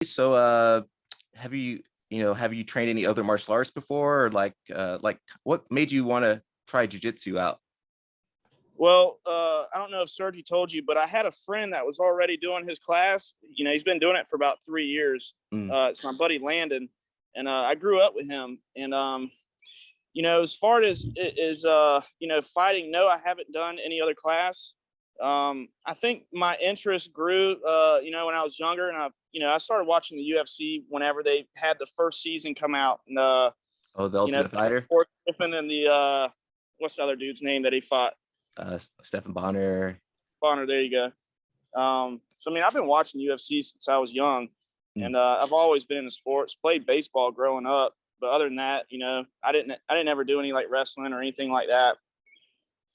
So, have you trained any other martial arts before, or like what made you want to try jujitsu out? Well, I don't know if Sergi told you, but I had a friend that was already doing his class. He's been doing it for about 3 years. Mm, It's my buddy Landon, and I grew up with him. And as far as fighting, no, I haven't done any other class. I think my interest grew, when I was younger, and I started watching the UFC whenever they had the first season come out, and oh, the Ultimate Fighter, Griffin and the what's the other dude's name that he fought? Stephen Bonner. Bonner, there you go. So I mean, I've been watching UFC since I was young, Mm, and I've always been into sports. Played baseball growing up, but other than that, I didn't ever do any like wrestling or anything like that.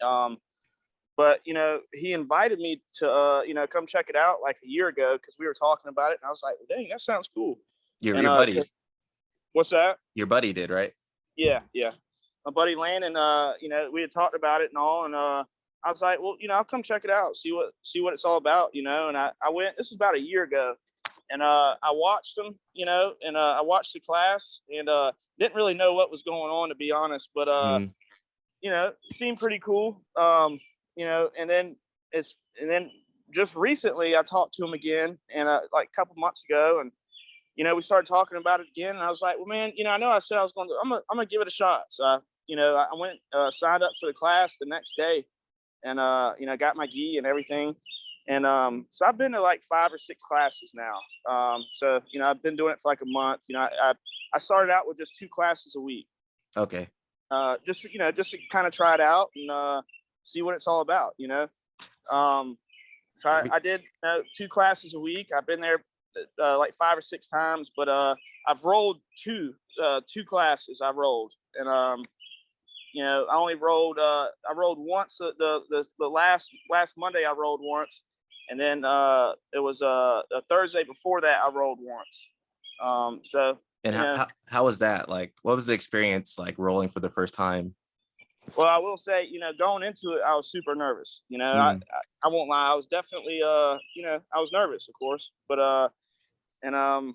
Um, but he invited me to come check it out like a year ago because we were talking about it, and I was like, well, dang, that sounds cool. your And your buddy, so, what's that? your buddy did, right? Yeah, yeah. My buddy Landon, we had talked about it and all, and I was like, well, I'll come check it out, see what it's all about, and I went. This was about a year ago, and I watched them, and I watched the class, and didn't really know what was going on, to be honest, but Mm, it seemed pretty cool. And then just recently I talked to him again, and like a couple months ago, and we started talking about it again, and I was like, well, man, I know I said I was going to, I'm gonna give it a shot. So I went, signed up for the class the next day, and got my gi and everything, and so I've been to like 5 or 6 classes now. So I've been doing it for like a month. I started out with just 2 classes a week, okay. just to kind of try it out and see what it's all about. So I did 2 classes a week. I've been there like 5 or 6 times, but I've rolled two classes. I rolled, and I only rolled. I rolled once. The last Monday I rolled once, and then it was a Thursday before that I rolled once. So And you know, how was that? Like, what was the experience like rolling for the first time? well, I will say, going into it, I was super nervous. Mm, I won't lie. I was definitely, I was nervous, of course, but and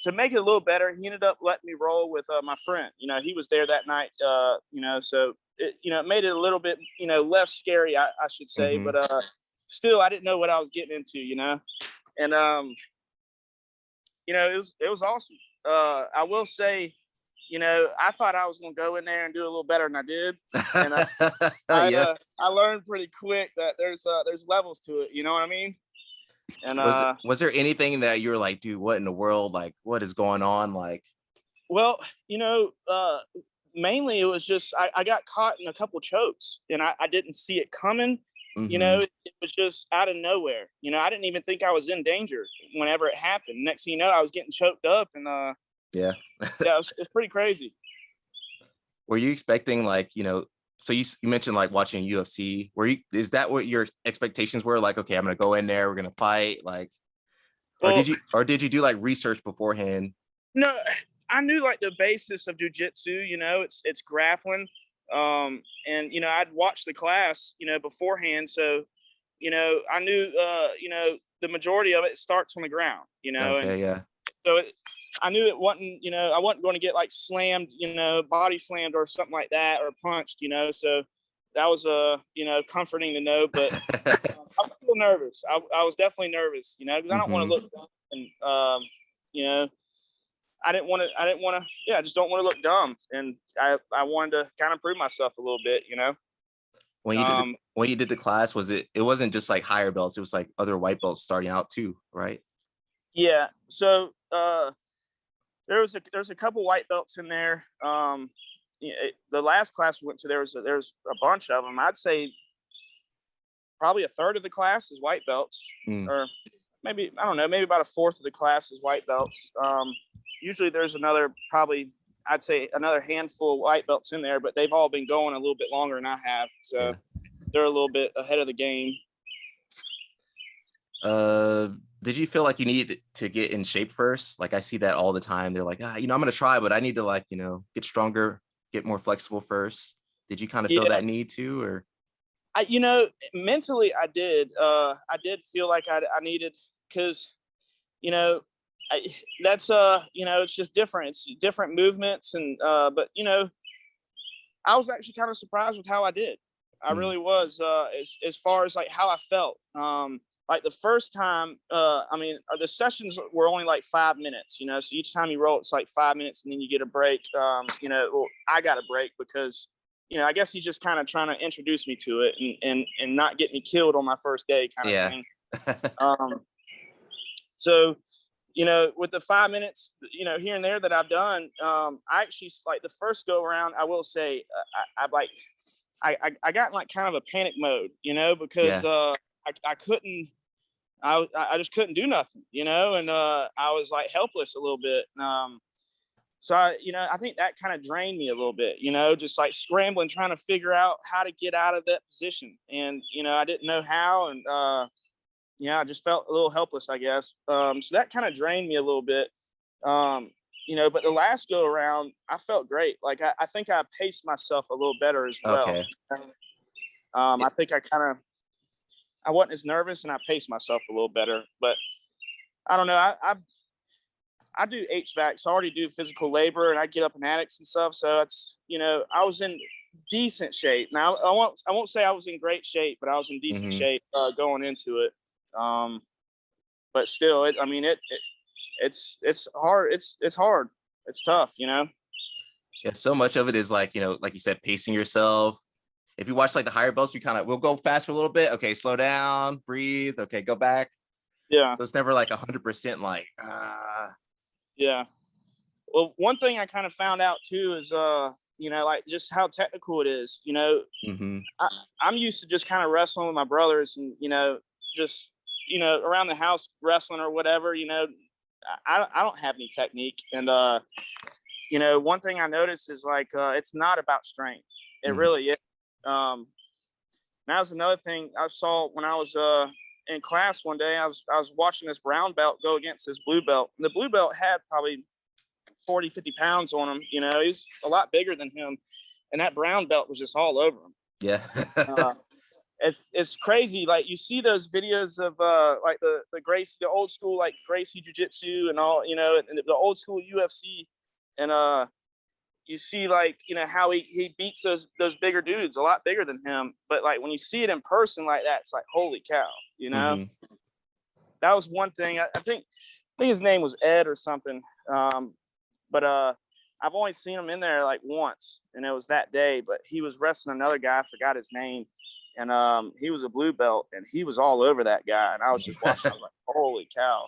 to make it a little better, he ended up letting me roll with my friend. He was there that night. So it made it a little bit, less scary, I should say. mm-hmm. But still, I didn't know what I was getting into. And it was awesome. I will say, I thought I was going to go in there and do a little better than I did, and Yeah. I learned pretty quick that there's levels to it. You know what I mean? And Was there anything that you were like, dude, what in the world? Like, what is going on? Like, well, mainly it was just I got caught in a couple chokes, and I didn't see it coming. mm-hmm. It was just out of nowhere. I didn't even think I was in danger whenever it happened. Next thing you know, I was getting choked up, and Yeah. yeah, it's pretty crazy. Were you expecting like, so you mentioned like watching UFC. Is that what your expectations were? Like, okay, I'm gonna go in there, we're gonna fight, like, or Well, did you do like research beforehand? no, I knew like the basis of jujitsu. It's grappling, and I'd watched the class, beforehand, so I knew, the majority of it starts on the ground, and Okay, yeah. so I knew it wasn't, I wasn't going to get like slammed, body slammed or something like that, or punched, so that was comforting to know. But I was still nervous. I was definitely nervous, because I don't want Hmm. to look dumb, and you know, I didn't want to, yeah, I just don't want to look dumb, and I wanted to kind of prove myself a little bit. Um, When you did the class, it wasn't just like higher belts, it was like other white belts starting out too, right? yeah. So there's a couple white belts in there. The last class we went to, there's a bunch of them. I'd say probably a third of the class is white belts, Mm, or maybe, I don't know, maybe about a fourth of the class is white belts. Usually there's probably I'd say another handful of white belts in there, but they've all been going a little bit longer than I have, so yeah. they're a little bit ahead of the game. Uh, did you feel like you needed to get in shape first? Like I see that all the time. They're like, I'm gonna try, but I need to like, get stronger, get more flexible first. Did you kind of feel Yeah, that need to, or mentally I did. I did feel like I needed, because that's it's just different. It's different movements, and but I was actually kind of surprised with how I did. I Mm. really was, as far as like how I felt. Like the first time, the sessions were only like 5 minutes, so each time you roll, it's like 5 minutes and then you get a break. Well, I got a break because, I guess he's just kind of trying to introduce me to it and not get me killed on my first day kind of Yeah. thing. So, with the 5 minutes, here and there that I've done, I actually, like the first go around, I will say, I got in like kind of a panic mode, because Yeah. I couldn't, I just couldn't do nothing, and I was like helpless a little bit. So I think that kind of drained me a little bit, just like scrambling, trying to figure out how to get out of that position, and I didn't know how, and I just felt a little helpless, I guess. So that kind of drained me a little bit. But the last go around, I felt great. Like I think I paced myself a little better as well. Okay. I think I wasn't as nervous and I paced myself a little better. But I don't know. I do HVAC, so I already do physical labor, and I get up in attics and stuff. So it's I was in decent shape. Now I won't say I was in great shape, but I was in decent Hmm. shape going into it. But still, it's hard. It's hard. It's tough. Yeah. So much of it is like, like you said, pacing yourself. If you watch like the higher belts, we'll go fast for a little bit. Okay, slow down, breathe. Okay, go back. Yeah. So it's never like 100% like, Yeah. Well, one thing I kind of found out too is, like just how technical it is. hmm. I'm used to just kind of wrestling with my brothers and, just, around the house wrestling or whatever, I don't have any technique. And, one thing I noticed is like, it's not about strength. It Hmm. really is. That was another thing I saw when I was, in class one day. I was watching this brown belt go against this blue belt. And the blue belt had probably 40, 50 pounds on him. He's a lot bigger than him. And that brown belt was just all over him. Yeah. Uh, it's crazy. Like you see those videos of like the Gracie, the old school like Gracie Jiu Jitsu and all, and the old school UFC, and you see like how he beats those bigger dudes, a lot bigger than him. But like when you see it in person like that, it's like holy cow. Hmm. That was one thing. I think his name was Ed or something. But I've only seen him in there like once, and it was that day. But he was wrestling another guy, I forgot his name, and he was a blue belt, and he was all over that guy. And I was just watching. I was like, holy cow!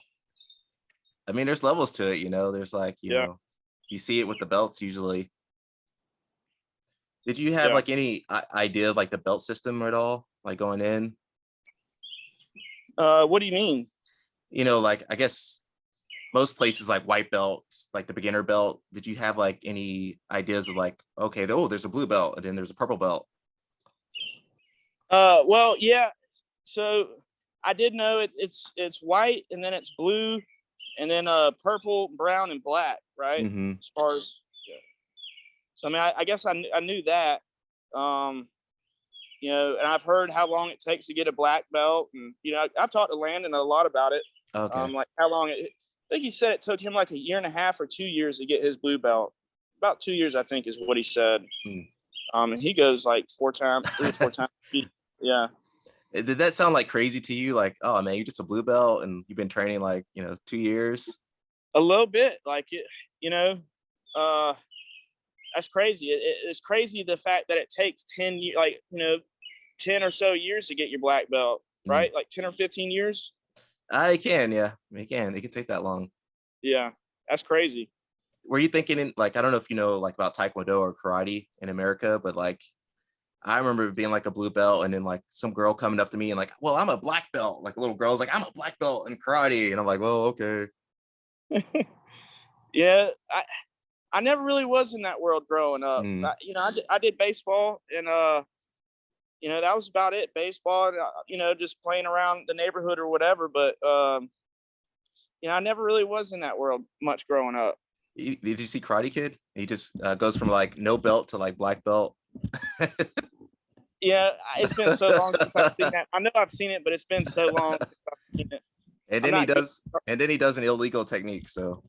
I mean, there's levels to it, There's like, Yeah, you see it with the belts usually. Did you have yeah. like any idea of like the belt system at all, like going in? What do you mean? Like I guess most places like white belts, like the beginner belt. Did you have like any ideas of like, okay, there's a blue belt and then there's a purple belt? Well, yeah. So I did know it's white, and then it's blue, and then purple, brown, and black. Right. Hmm. As far as so, I mean, I guess I knew that. Um, and I've heard how long it takes to get a black belt, and I've talked to Landon a lot about it. Okay. Like how long I think he said it took him like a year and a half or 2 years to get his blue belt. About 2 years, I think, is what he said. Mm. And he goes like 3 or 4 times. Yeah. Did that sound like crazy to you? Like, oh man, you're just a blue belt and you've been training like, 2 years? A little bit, like it, uh, that's crazy. It's crazy the fact that it takes 10 years, like 10 or so years to get your black belt, Mm. right? Like 10 or 15 years. I can, yeah. It can. It can take that long. Yeah, that's crazy. Were you thinking in like, I don't know if you know like about Taekwondo or karate in America, but like I remember being like a blue belt and then like some girl coming up to me and like, well, I'm a black belt. Like a little girl's like, I'm a black belt in karate. And I'm like, well, okay. Yeah, I never really was in that world growing up. Mm. I did baseball, and that was about it. Baseball, and just playing around the neighborhood or whatever. But I never really was in that world much growing up. Did you see Karate Kid? He just goes from like no belt to like black belt. Yeah, it's been so long since I've seen that. I know I've seen it, but it's been so long since I've seen it. And I'm then he not good. does, and then he does an illegal technique. So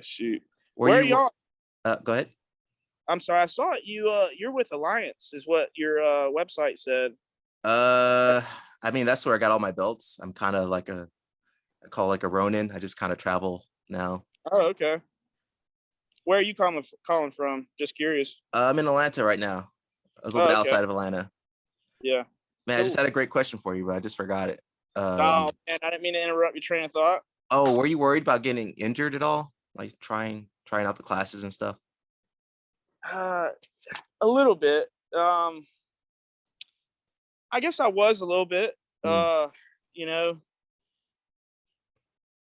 Shoot. were Where are you? y'all? Go ahead. I'm sorry. I saw it. You're with Alliance, is what your website said. Uh, I mean, that's where I got all my belts. I'm kind of like I call like a Ronin. I just kind of travel now. Oh, okay. Where are you calling from? Just curious. I'm in Atlanta right now, a little bit Oh, okay. outside of Atlanta. Yeah. Man, I just Cool. had a great question for you, but I just forgot it. Oh, and I didn't mean to interrupt your train of thought. Oh, were you worried about getting injured at all? Like trying out the classes and stuff? Uh, a little bit. I guess I was a little bit. Mm, You know,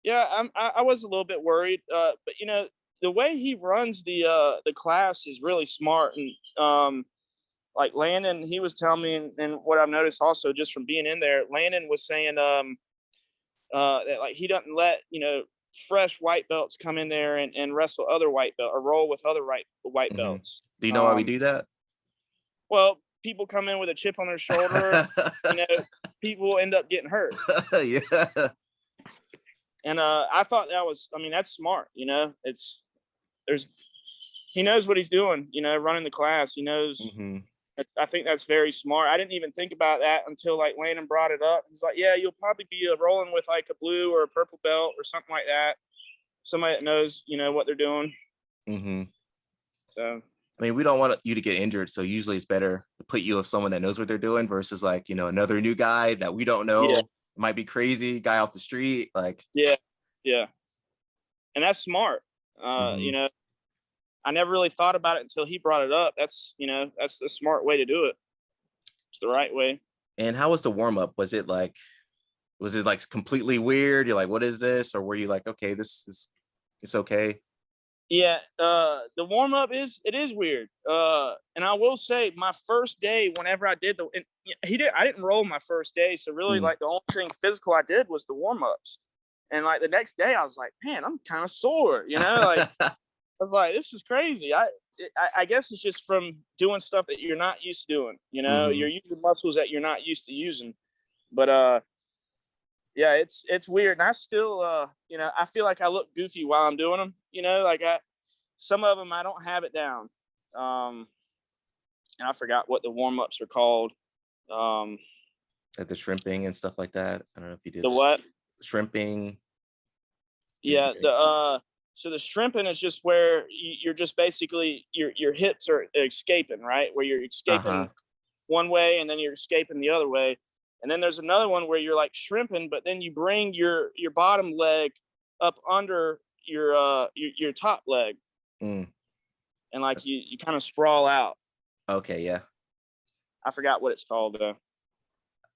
yeah, I was a little bit worried. But the way he runs the class is really smart, and like Landon, he was telling me, and what I've noticed also just from being in there, Landon was saying that like he doesn't let fresh white belts come in there and wrestle other white belt or roll with other white hmm. belts. Do you know why we do that? Well, people come in with a chip on their shoulder, you know, people end up getting hurt. Yeah. And I thought that was, I mean, that's smart. There's he knows what he's doing. Running the class. He knows. Hmm. I think that's very smart. I didn't even think about that until like Landon brought it up. He's like, "Yeah, you'll probably be rolling with like a blue or a purple belt or something like that. Somebody that knows, what they're doing." Hmm. So I mean, we don't want you to get injured, so usually it's better to put you with someone that knows what they're doing versus like another new guy that we don't yeah, know. Might be crazy guy off the street. Like, yeah, yeah, and that's smart. hmm. I never really thought about it until he brought it up. That's the smart way to do it. It's the right way. And how was the warm up? Was it like completely weird? You're like, what is this? Or were you like, okay, it's okay? Yeah, the warm up is weird. And I will say, my first day, whenever I did I didn't roll my first day, so really, Mm. like the only thing physical I did was the warm ups. And like the next day, I was like, man, I'm kind of sore. Like I was like, this is crazy. I guess it's just from doing stuff that you're not used to doing. Hmm. You're using muscles that you're not used to using. But yeah, it's weird. And I still, I feel like I look goofy while I'm doing them. Like some of them I don't have it down. Um, and I forgot what the warm ups are called. Um, Like the shrimping and stuff like that. I don't know if you did the what? shrimping. Did Yeah, you? so the shrimping is just where you're just basically your hips are escaping, right? Where you're Uh-huh. escaping one way and then you're escaping the other way. And then there's another one where you're like shrimping, but then you bring your bottom leg up under your top leg, Mm. and like you kind of sprawl out. Okay, yeah. I forgot what it's called though.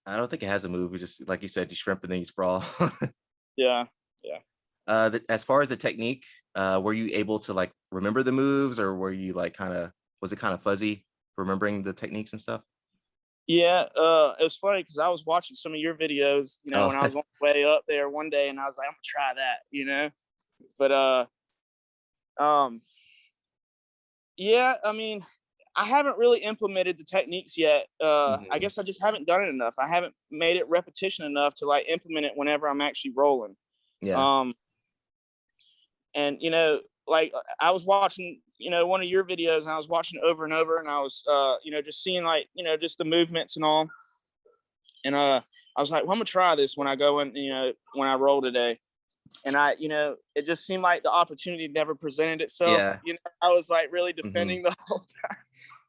I don't think it has a move. We just like you said, you shrimp and then you sprawl. Yeah, yeah. As far as the technique, were you able to like remember the moves, or were you like was it kind of fuzzy remembering the techniques and stuff? Yeah, it was funny because I was watching some of your videos, Oh, when I was on the way up there one day, and I was like, I'm gonna try that. But yeah, I mean, I haven't really implemented the techniques yet. I mhm. guess I just haven't done it enough. I haven't made it repetition enough to like implement it whenever I'm actually rolling. Yeah. Um, and like I was watching, one of your videos, and I was watching it over and over, and I was, just seeing like, just the movements and all. And I was like, well, I'm gonna try this when I go in, when I roll today. And it just seemed like the opportunity never presented itself. Yeah. I was like really Hmm. defending the whole time,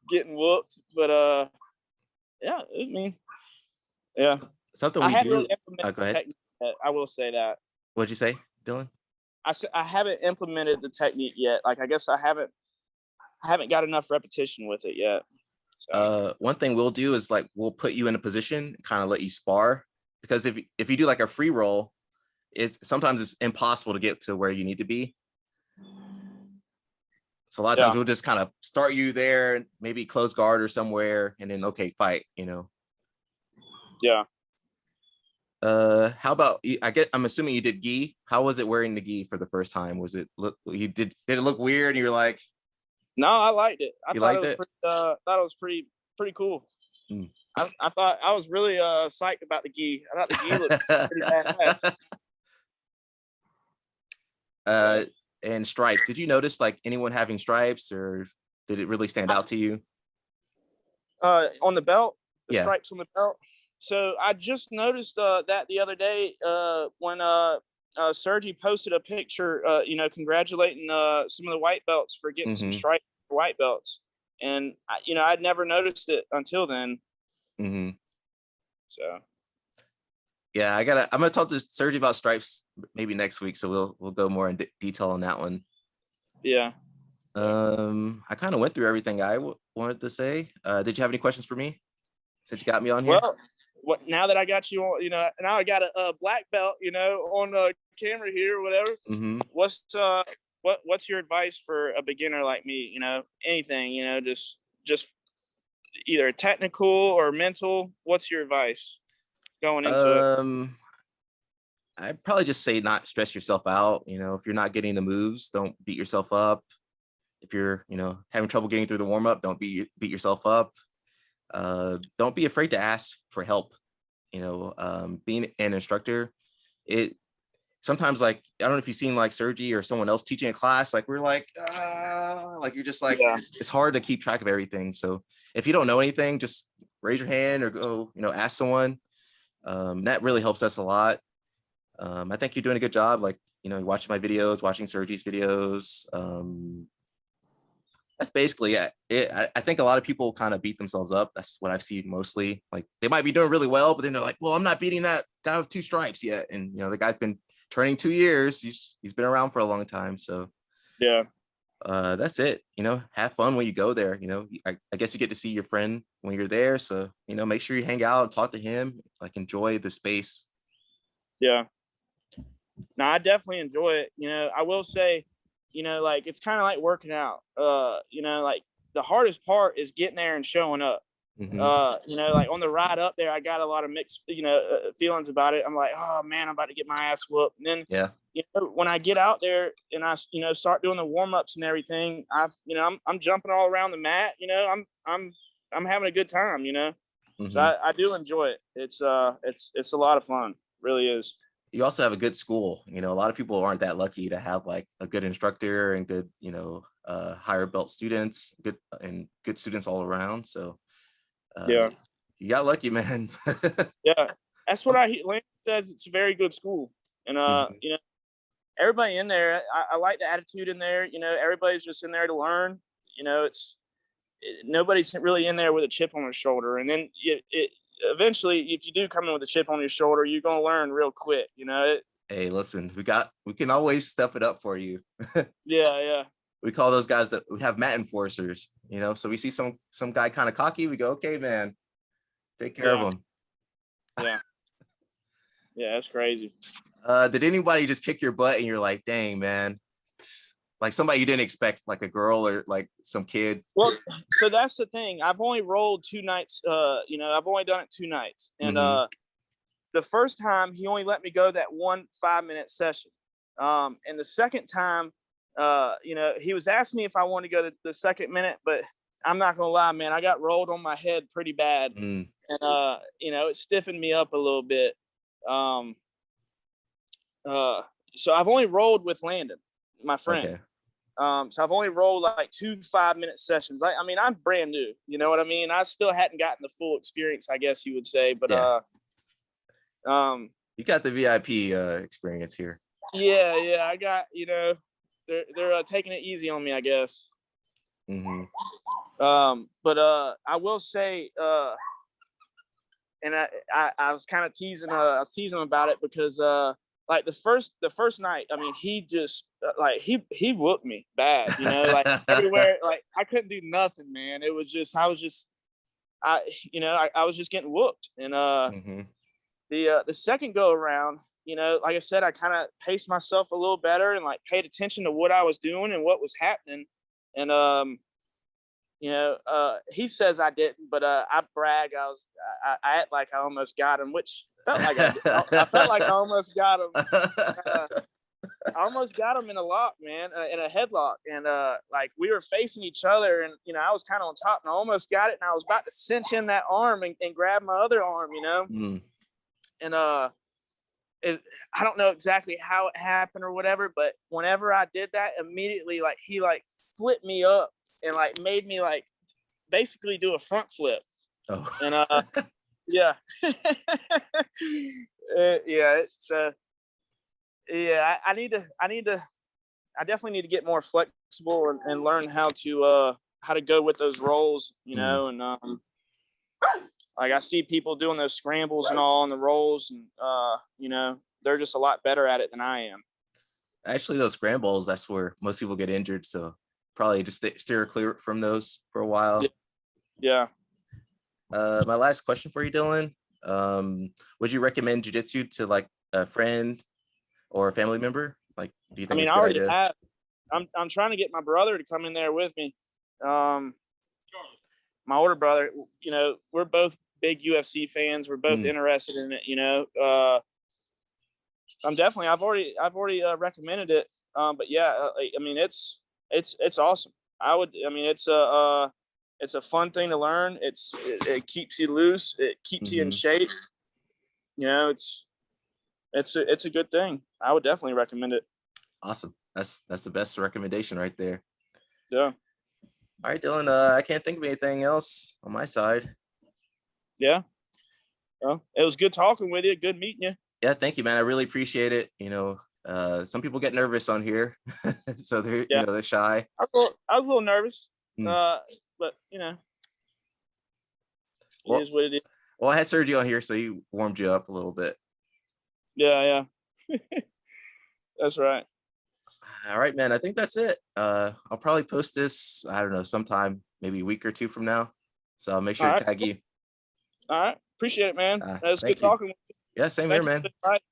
getting whooped. But yeah, I mean, yeah, Something I we haven't really do. implemented Go the ahead. technique yet. I will say that. What'd you say, Dylan? I haven't implemented the technique yet. Like I guess I haven't got enough repetition with it yet. So One thing we'll do is like we'll put you in a position, kind of let you spar, because if you do like a free roll, it's impossible to get to where you need to be. So a lot of times yeah, we'll just kind of start you there, maybe close guard or somewhere, and then okay, fight. yeah. How about I guess I'm assuming you did gi. How was it wearing the gi for the first time? Was it look you did it look weird and you're like, No, I liked it. I you thought it liked was it? pretty. Thought it was pretty cool. Mm. I thought I was really psyched about the gi. I thought the gi looked pretty badass. uh, So and stripes. Did you notice like anyone having stripes, or did it really stand out to you? on the belt, the Yeah. stripes on the belt. So I just noticed that the other day when Sergi posted a picture, congratulating some of the white belts for getting some Mm-hmm. stripes for white belts, and I'd never noticed it until then. Mm-hmm. So Yeah, I'm gonna talk to Sergi about stripes maybe next week, so we'll go more in detail on that one. yeah. I kind of went through everything I wanted to say. Did you have any questions for me since you got me on here? Well, what now that I got you on, now I got a black belt, on the camera here or whatever. Mm-hmm. What's your advice for a beginner like me? Anything, just either technical or mental. What's your advice going into it? I'd probably just say not stress yourself out. If you're not getting the moves, don't beat yourself up. If you're, having trouble getting through the warm up, don't beat yourself up. Don't be afraid to ask for help. Being an instructor, it sometimes, like, I don't know if you've seen like Sergi or someone else teaching a class, like we're like you're just like, Yeah, it's hard to keep track of everything. So if you don't know anything, just raise your hand or go, ask someone. That really helps us a lot. I think you're doing a good job. Like, watching my videos, watching Sergi's videos. That's basically it. I think a lot of people kind of beat themselves up. That's what I've seen mostly. Like, they might be doing really well, but then they're like, well, I'm not beating that guy with 2 stripes yet. And, the guy's been training 2 years. He's been around for a long time. So yeah, that's it. Have fun when you go there. I guess you get to see your friend when you're there. So, make sure you hang out and talk to him, like enjoy the space. yeah. No, I definitely enjoy it. I will say, like it's kind of like working out. Like the hardest part is getting there and showing up. Mm-hmm. Like on the ride up there, I got a lot of mixed, feelings about it. I'm like, oh man, I'm about to get my ass whooped. And then, Yeah. when I get out there and I, start doing the warm ups and everything, I'm jumping all around the mat. I'm having a good time. So Mm-hmm. I do enjoy it. It's a lot of fun. Really is. You also have a good school. A lot of people aren't that lucky to have like a good instructor and good, higher belt students, good students all around. So Yeah. you got lucky, man. Yeah. That's what Lance says. It's a very good school. And, Mhm. everybody in there, I like the attitude in there. Everybody's just in there to learn. Nobody's really in there with a chip on their shoulder. And then eventually, if you do come in with a chip on your shoulder, you're going to learn real quick. Hey, listen, we can always step it up for you. Yeah, yeah. We call those guys that we have mat enforcers, so we see some guy kind of cocky, we go, okay, man, take care of him. Yeah. Yeah, that's crazy. Did anybody just kick your butt and you're like, dang, man, like somebody you didn't expect, like a girl or like some kid? Well, so that's the thing. I've only rolled 2 nights. I've only done it 2 nights. And Mm-hmm. the first time he only let me go that 1 5-minute session. And the second time, he was asking me if I wanted to go the second minute, but I'm not gonna lie, man, I got rolled on my head pretty bad. Mm. And it stiffened me up a little bit. So I've only rolled with Landon, my friend. Okay. So I've only rolled like 2 5-minute sessions. I mean, I'm brand new. You know what I mean? I still hadn't gotten the full experience, I guess you would say. But Yeah. You got the VIP experience here. yeah, I got, they're taking it easy on me, I guess. Mm-hmm. But I will say, and I was kind of teasing, I was teasing about it because like the first night, I mean, he just like he whooped me bad, like everywhere, like I couldn't do nothing, man. It was just I was just I was just getting whooped. And Mm-hmm. the second go around, like I said, I kind of paced myself a little better and like paid attention to what I was doing and what was happening. And he says I didn't, but I brag. I act like I almost got him, which felt like I felt like I almost got him. I almost got him in a lock, man, in a headlock, and like we were facing each other, and I was kind of on top, and I almost got it, and I was about to cinch in that arm and grab my other arm, Mm. and I don't know exactly how it happened or whatever, but whenever I did that, immediately like he like flipped me up and like made me like basically do a front flip, Oh. and yeah, yeah, it's yeah, I definitely need to get more flexible and learn how to go with those rolls, Mm. and like I see people doing those scrambles and all on the rolls, and they're just a lot better at it than I am. Actually, those scrambles, that's where most people get injured. So probably just steer clear from those for a while. Yeah. My last question for you, Dylan. Would you recommend jujitsu to like a friend or a family member? Like, do you I think mean, it's I a good already idea? have. I'm trying to get my brother to come in there with me. Um, my older brother, we're both big UFC fans. We're both Mm. interested in it. I've already recommended it. But yeah, I mean, it's awesome. I mean, it's a fun thing to learn. It keeps you loose. It keeps you in Hmm. shape. It's a good thing. I would definitely recommend it. Awesome. That's the best recommendation right there. Yeah. All right, Dylan. I can't think of anything else on my side. Yeah. Well, it was good talking with you. Good meeting you. Yeah, thank you, man. I really appreciate it. Some people get nervous on here, so Yeah. they're shy. I was a little nervous. Mm. But it Well, is what it is. well, I had Sergio on here, so he warmed you up a little bit. Yeah, yeah. That's right. All right, man. I think that's it. I'll probably post this, I don't know, sometime, maybe a week or two from now. So I'll make All sure to right. tag you. All right. Appreciate it, man. It was good Thank you. talking with you. Yeah, same here, Thank you for man. the advice.